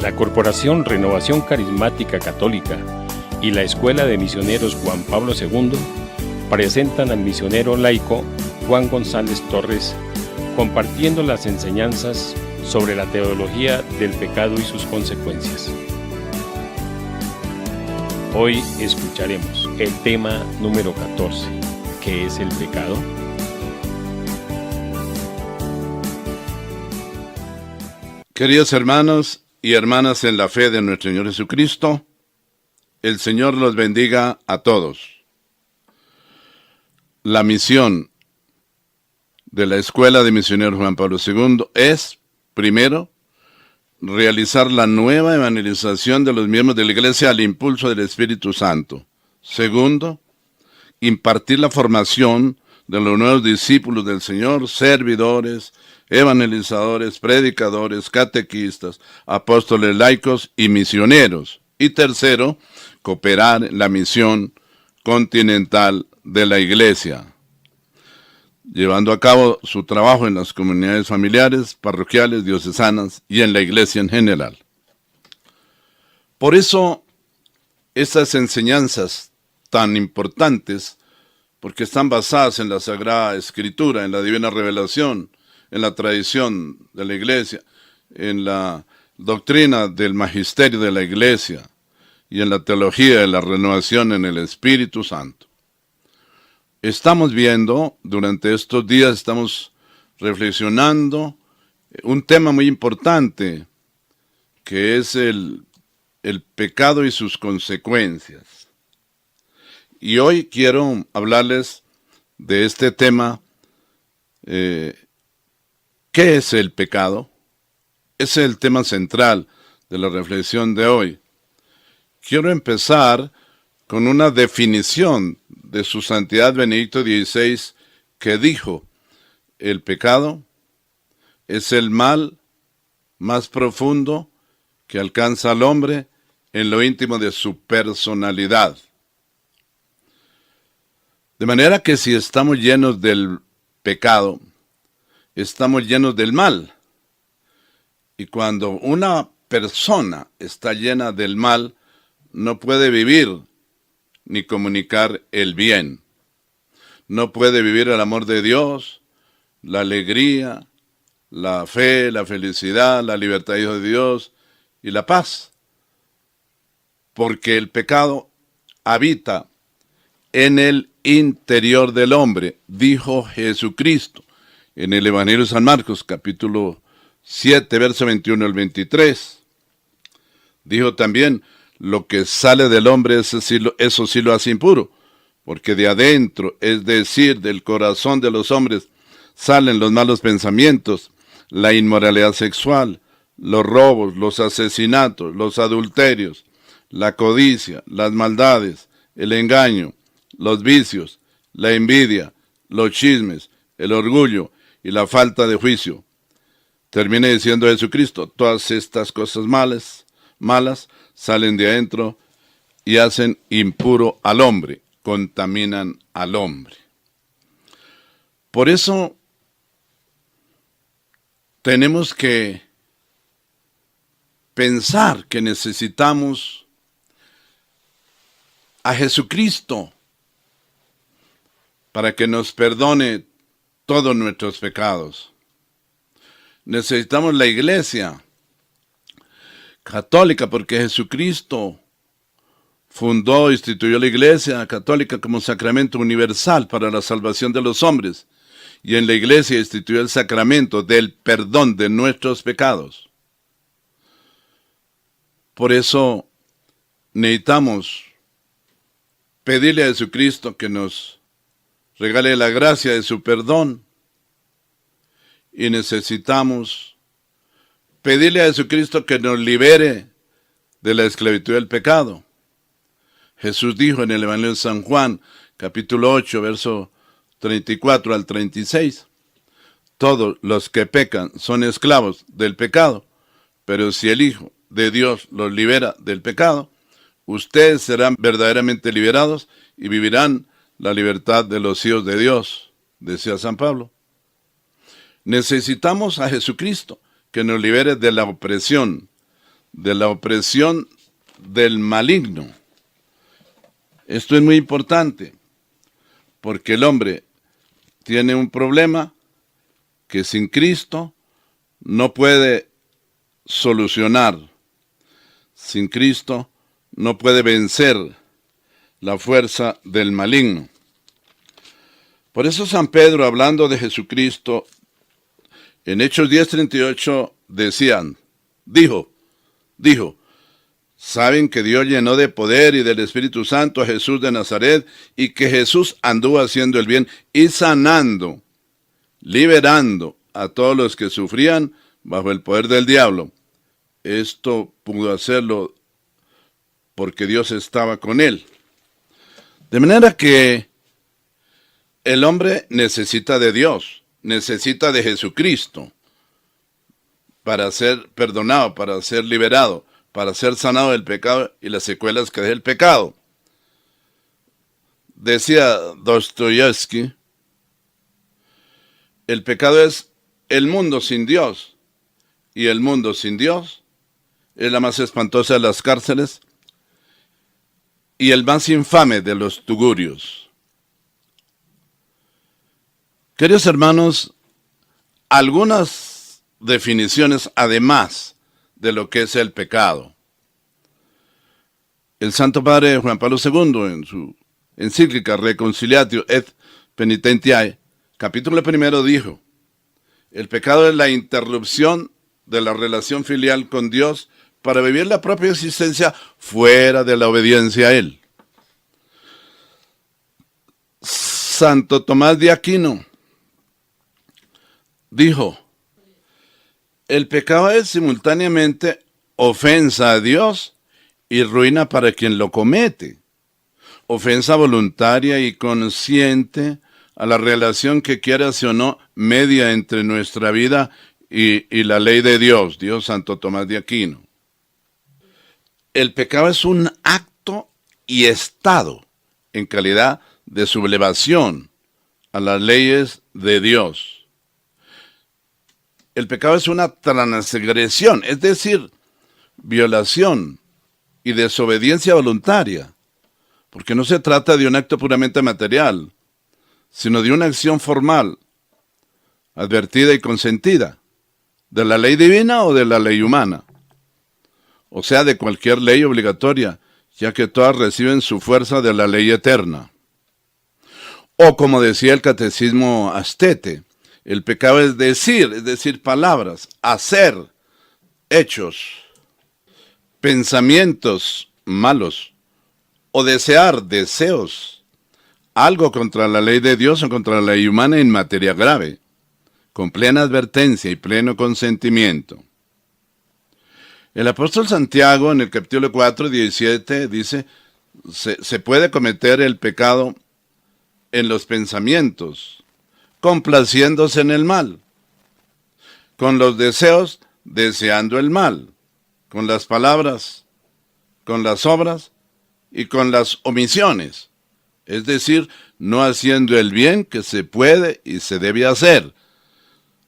La Corporación Renovación Carismática Católica y la Escuela de Misioneros Juan Pablo II presentan al misionero laico Juan González Torres compartiendo las enseñanzas sobre la teología del pecado y sus consecuencias. Hoy escucharemos el tema número 14, ¿qué es el pecado? Queridos hermanos y hermanas en la fe de nuestro Señor Jesucristo, el Señor los bendiga a todos. La misión de la Escuela de Misioneros Juan Pablo II es, primero, realizar la nueva evangelización de los miembros de la Iglesia al impulso del Espíritu Santo. Segundo, impartir la formación de los nuevos discípulos del Señor, servidores, evangelizadores, predicadores, catequistas, apóstoles laicos y misioneros. Y tercero, cooperar en la misión continental de la Iglesia, llevando a cabo su trabajo en las comunidades familiares, parroquiales, diocesanas y en la Iglesia en general. Por eso, estas enseñanzas tan importantes, porque están basadas en la Sagrada Escritura, en la Divina Revelación, en la tradición de la Iglesia, en la doctrina del magisterio de la Iglesia y en la teología de la renovación en el Espíritu Santo. Estamos viendo, durante estos días estamos reflexionando un tema muy importante, que es el pecado y sus consecuencias. Y hoy quiero hablarles de este tema. ¿Qué es el pecado? Ese es el tema central de la reflexión de hoy. Quiero empezar con una definición de su Santidad Benedicto XVI, que dijo: el pecado es el mal más profundo que alcanza al hombre en lo íntimo de su personalidad. De manera que si estamos llenos del pecado, estamos llenos del mal. Y cuando una persona está llena del mal, no puede vivir ni comunicar el bien. No puede vivir el amor de Dios, la alegría, la fe, la felicidad, la libertad de Hijo de Dios y la paz. Porque el pecado habita en el interior del hombre, dijo Jesucristo en el Evangelio de San Marcos, capítulo 7, verso 21 al 23. Dijo también: lo que sale del hombre, eso sí lo hace impuro, porque de adentro, es decir, del corazón de los hombres, salen los malos pensamientos, la inmoralidad sexual, los robos, los asesinatos, los adulterios, la codicia, las maldades, el engaño, los vicios, la envidia, los chismes, el orgullo y la falta de juicio. Termina diciendo Jesucristo: todas estas cosas malas salen de adentro y hacen impuro al hombre, contaminan al hombre. Por eso tenemos que pensar que necesitamos a Jesucristo para que nos perdone todos nuestros pecados. Necesitamos la Iglesia católica, porque Jesucristo fundó e instituyó la Iglesia católica como sacramento universal para la salvación de los hombres, y en la Iglesia instituyó el sacramento del perdón de nuestros pecados. Por eso necesitamos pedirle a Jesucristo que nos regale la gracia de su perdón, y necesitamos pedirle a Jesucristo que nos libere de la esclavitud del pecado. Jesús dijo en el Evangelio de San Juan, capítulo 8, verso 34 al 36, todos los que pecan son esclavos del pecado, pero si el Hijo de Dios los libera del pecado, ustedes serán verdaderamente liberados y vivirán la libertad de los hijos de Dios, decía San Pablo. Necesitamos a Jesucristo que nos libere de la opresión, de la opresión del maligno. Esto es muy importante, porque el hombre tiene un problema que sin Cristo no puede solucionar. Sin Cristo no puede vencer la fuerza del maligno. Por eso San Pedro, hablando de Jesucristo, en Hechos 10:38 dijo, saben que Dios llenó de poder y del Espíritu Santo a Jesús de Nazaret, y que Jesús anduvo haciendo el bien y sanando, liberando a todos los que sufrían bajo el poder del diablo. Esto pudo hacerlo porque Dios estaba con él. De manera que el hombre necesita de Dios, necesita de Jesucristo para ser perdonado, para ser liberado, para ser sanado del pecado y las secuelas que deja el pecado. Decía Dostoyevsky, el pecado es el mundo sin Dios, y el mundo sin Dios es la más espantosa de las cárceles y el más infame de los tugurios. Queridos hermanos, algunas definiciones además de lo que es el pecado. El Santo Padre Juan Pablo II, en su encíclica Reconciliatio et Penitentiae, capítulo 1, dijo: el pecado es la interrupción de la relación filial con Dios para vivir la propia existencia fuera de la obediencia a Él. Santo Tomás de Aquino dijo: el pecado es simultáneamente ofensa a Dios y ruina para quien lo comete. Ofensa voluntaria y consciente a la relación que quiera o no media entre nuestra vida y la ley de Dios, dijo Santo Tomás de Aquino. El pecado es un acto y estado en calidad de sublevación a las leyes de Dios. El pecado es una transgresión, es decir, violación y desobediencia voluntaria, porque no se trata de un acto puramente material, sino de una acción formal, advertida y consentida, de la ley divina o de la ley humana, o sea, de cualquier ley obligatoria, ya que todas reciben su fuerza de la ley eterna. O como decía el catecismo Astete, el pecado es decir palabras, hacer, hechos, pensamientos malos, o desear, deseos, algo contra la ley de Dios o contra la ley humana en materia grave, con plena advertencia y pleno consentimiento. El apóstol Santiago en el capítulo 4:17 dice, se puede cometer el pecado en los pensamientos, complaciéndose en el mal, con los deseos, deseando el mal, con las palabras, con las obras y con las omisiones, es decir, no haciendo el bien que se puede y se debe hacer.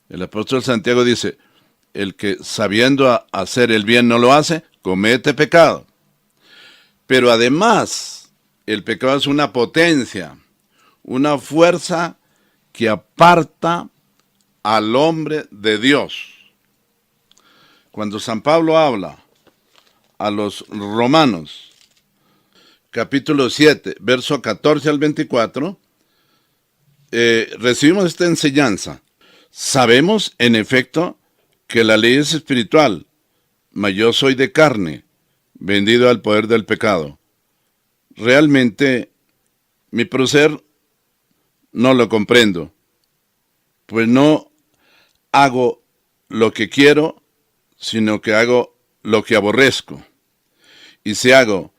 El apóstol Santiago dice, el que sabiendo hacer el bien no lo hace, comete pecado. Pero además, el pecado es una potencia, una fuerza que aparta al hombre de Dios. Cuando San Pablo habla a los romanos, capítulo 7, verso 14 al 24, recibimos esta enseñanza. Sabemos, en efecto, que la ley es espiritual, mas yo soy de carne, vendido al poder del pecado. Realmente, mi proceder no lo comprendo, pues no hago lo que quiero, sino que hago lo que aborrezco. Y si hago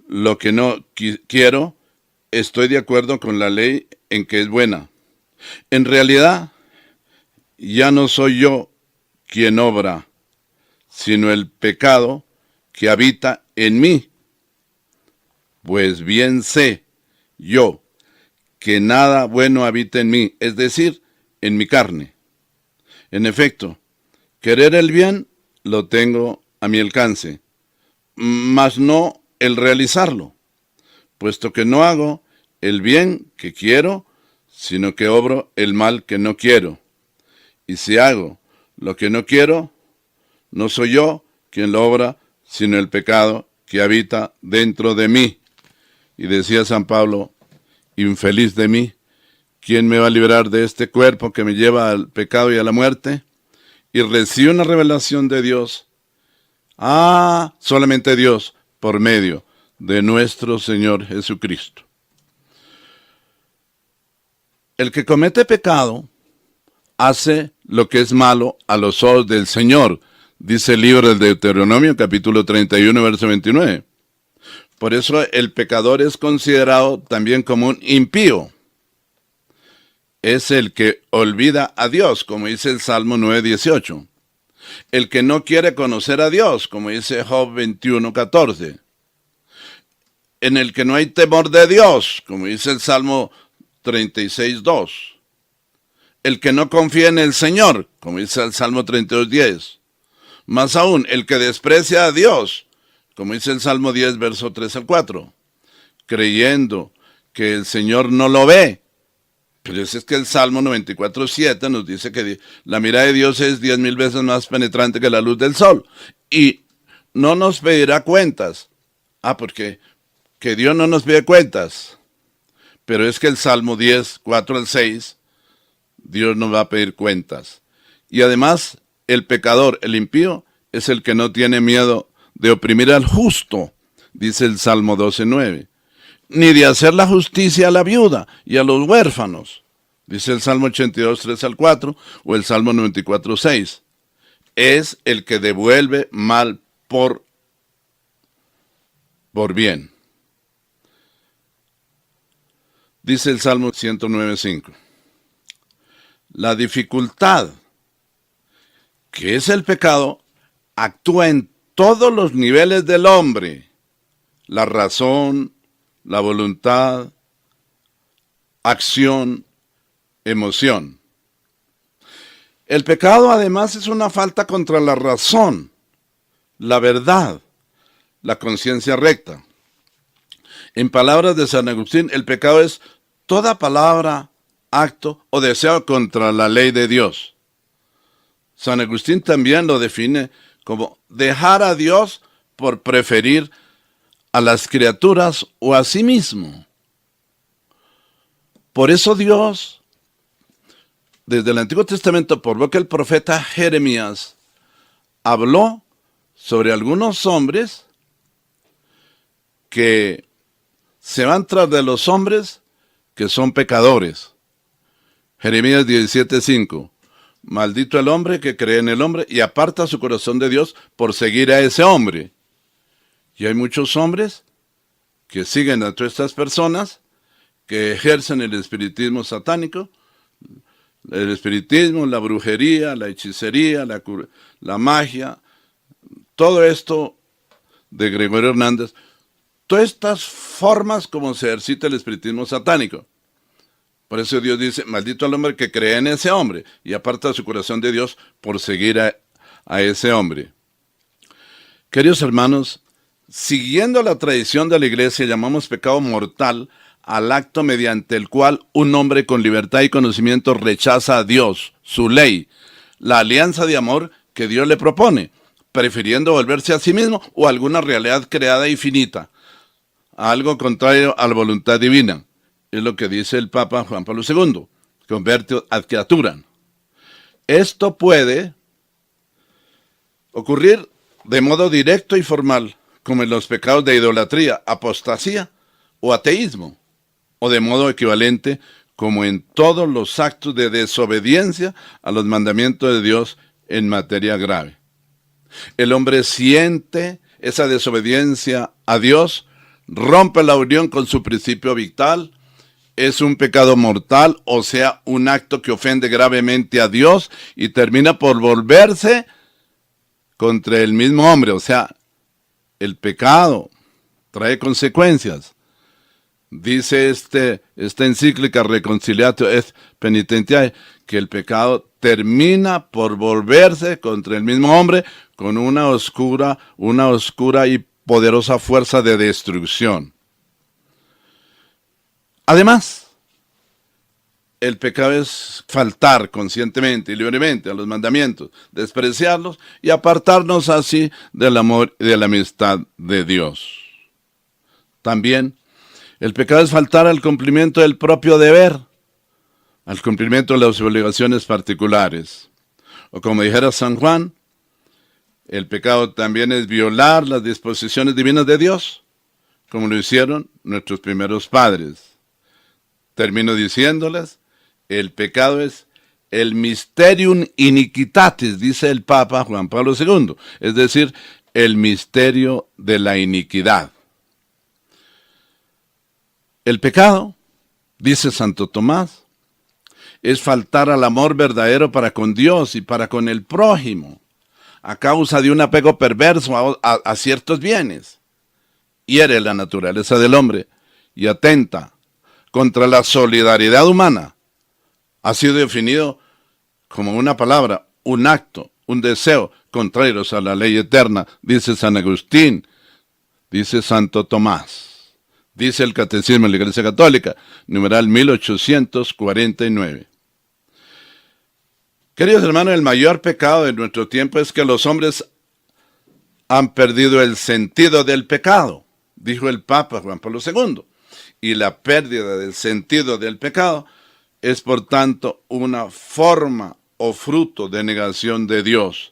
lo que no quiero, estoy de acuerdo con la ley en que es buena. En realidad, ya no soy yo quien obra, sino el pecado que habita en mí. Pues bien sé yo que nada bueno habita en mí, es decir, en mi carne. En efecto, querer el bien lo tengo a mi alcance, mas no el realizarlo, puesto que no hago el bien que quiero, sino que obro el mal que no quiero. Y si hago lo que no quiero, no soy yo quien lo obra, sino el pecado que habita dentro de mí. Y decía San Pablo, infeliz de mí, ¿quién me va a librar de este cuerpo que me lleva al pecado y a la muerte? Y recibe una revelación de Dios. Solamente Dios, por medio de nuestro Señor Jesucristo. El que comete pecado hace lo que es malo a los ojos del Señor, dice el libro del Deuteronomio, capítulo 31, verso 29. Por eso el pecador es considerado también como un impío. Es el que olvida a Dios, como dice el Salmo 9:18. El que no quiere conocer a Dios, como dice Job 21:14. En el que no hay temor de Dios, como dice el Salmo 36:2. El que no confía en el Señor, como dice el Salmo 32:10. Más aún, el que desprecia a Dios, como dice el Salmo 10, verso 3 al 4. Creyendo que el Señor no lo ve. Pero es que el Salmo 94:7 nos dice que la mirada de Dios es 10,000 veces más penetrante que la luz del sol. Y no nos pedirá cuentas. Porque que Dios no nos pide cuentas. Pero es que el Salmo 10, 4 al 6, Dios nos va a pedir cuentas. Y además, el pecador, el impío, es el que no tiene miedo de oprimir al justo, dice el Salmo 12:9. Ni de hacer la justicia a la viuda y a los huérfanos, dice el Salmo 82, 3 al 4, o el Salmo 94:6. Es el que devuelve mal por bien. Dice el Salmo 109:5. La dificultad, que es el pecado, actúa en todos los niveles del hombre. La razón, la voluntad, acción, emoción. El pecado además es una falta contra la razón, la verdad, la conciencia recta. En palabras de San Agustín, el pecado es toda palabra, acto o deseo contra la ley de Dios. San Agustín también lo define como dejar a Dios por preferir a las criaturas o a sí mismo. Por eso Dios, desde el Antiguo Testamento, por boca del profeta Jeremías, habló sobre algunos hombres que se van tras de los hombres que son pecadores. Jeremías 17:5. Maldito el hombre que cree en el hombre y aparta su corazón de Dios por seguir a ese hombre. Y hay muchos hombres que siguen a todas estas personas que ejercen el espiritismo satánico, el espiritismo, la brujería, la hechicería, la magia, todo esto de Gregorio Hernández, todas estas formas como se ejercita el espiritismo satánico. Por eso Dios dice, maldito al hombre que cree en ese hombre y aparta su corazón de Dios por seguir a ese hombre. Queridos hermanos, siguiendo la tradición de la Iglesia, llamamos pecado mortal al acto mediante el cual un hombre con libertad y conocimiento rechaza a Dios, su ley, la alianza de amor que Dios le propone, prefiriendo volverse a sí mismo o a alguna realidad creada y finita, a algo contrario a la voluntad divina. Es lo que dice el Papa Juan Pablo II, convertio ad creaturam. Esto puede ocurrir de modo directo y formal, como en los pecados de idolatría, apostasía o ateísmo, o de modo equivalente, como en todos los actos de desobediencia a los mandamientos de Dios en materia grave. El hombre siente esa desobediencia a Dios, rompe la unión con su principio vital, es un pecado mortal, o sea, un acto que ofende gravemente a Dios y termina por volverse contra el mismo hombre. O sea, el pecado trae consecuencias. Dice esta encíclica Reconciliatio et Penitentiae que el pecado termina por volverse contra el mismo hombre con una oscura y poderosa fuerza de destrucción. Además, el pecado es faltar conscientemente y libremente a los mandamientos, despreciarlos y apartarnos así del amor y de la amistad de Dios. También, el pecado es faltar al cumplimiento del propio deber, al cumplimiento de las obligaciones particulares. O como dijera San Juan, el pecado también es violar las disposiciones divinas de Dios, como lo hicieron nuestros primeros padres. Termino diciéndoles, el pecado es el mysterium iniquitatis, dice el Papa Juan Pablo II, es decir, el misterio de la iniquidad. El pecado, dice Santo Tomás, es faltar al amor verdadero para con Dios y para con el prójimo, a causa de un apego perverso a ciertos bienes. Hiere la naturaleza del hombre y atenta contra la solidaridad humana. Ha sido definido como una palabra, un acto, un deseo contrarios a la ley eterna, dice San Agustín, dice Santo Tomás, dice el Catecismo de la Iglesia Católica, numeral 1849. Queridos hermanos, el mayor pecado de nuestro tiempo es que los hombres han perdido el sentido del pecado, dijo el Papa Juan Pablo II. Y la pérdida del sentido del pecado es, por tanto, una forma o fruto de negación de Dios,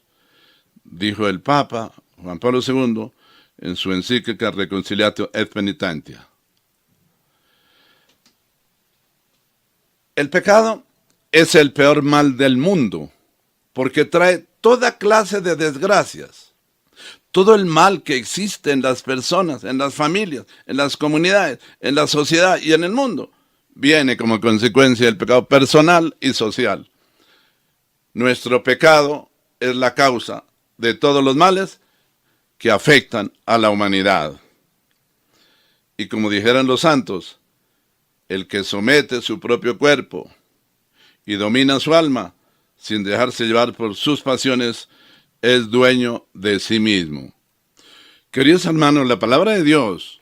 dijo el Papa Juan Pablo II en su encíclica Reconciliatio et Penitentia. El pecado es el peor mal del mundo, porque trae toda clase de desgracias. Todo el mal que existe en las personas, en las familias, en las comunidades, en la sociedad y en el mundo, viene como consecuencia del pecado personal y social. Nuestro pecado es la causa de todos los males que afectan a la humanidad. Y como dijeran los santos, el que somete su propio cuerpo y domina su alma, sin dejarse llevar por sus pasiones, es dueño de sí mismo. Queridos hermanos, la palabra de Dios,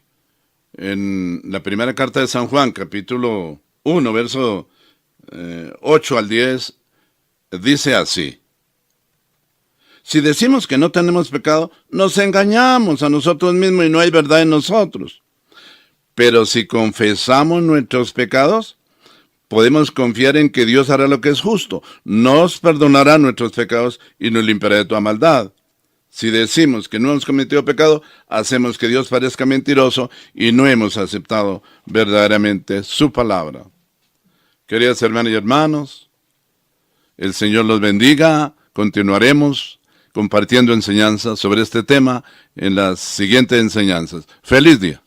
en la primera carta de San Juan, capítulo 1, verso 8 al 10, dice así: si decimos que no tenemos pecado, nos engañamos a nosotros mismos y no hay verdad en nosotros. Pero si confesamos nuestros pecados, podemos confiar en que Dios hará lo que es justo, nos perdonará nuestros pecados y nos limpiará de toda maldad. Si decimos que no hemos cometido pecado, hacemos que Dios parezca mentiroso y no hemos aceptado verdaderamente su palabra. Queridas hermanas y hermanos, el Señor los bendiga. Continuaremos compartiendo enseñanzas sobre este tema en las siguientes enseñanzas. ¡Feliz día!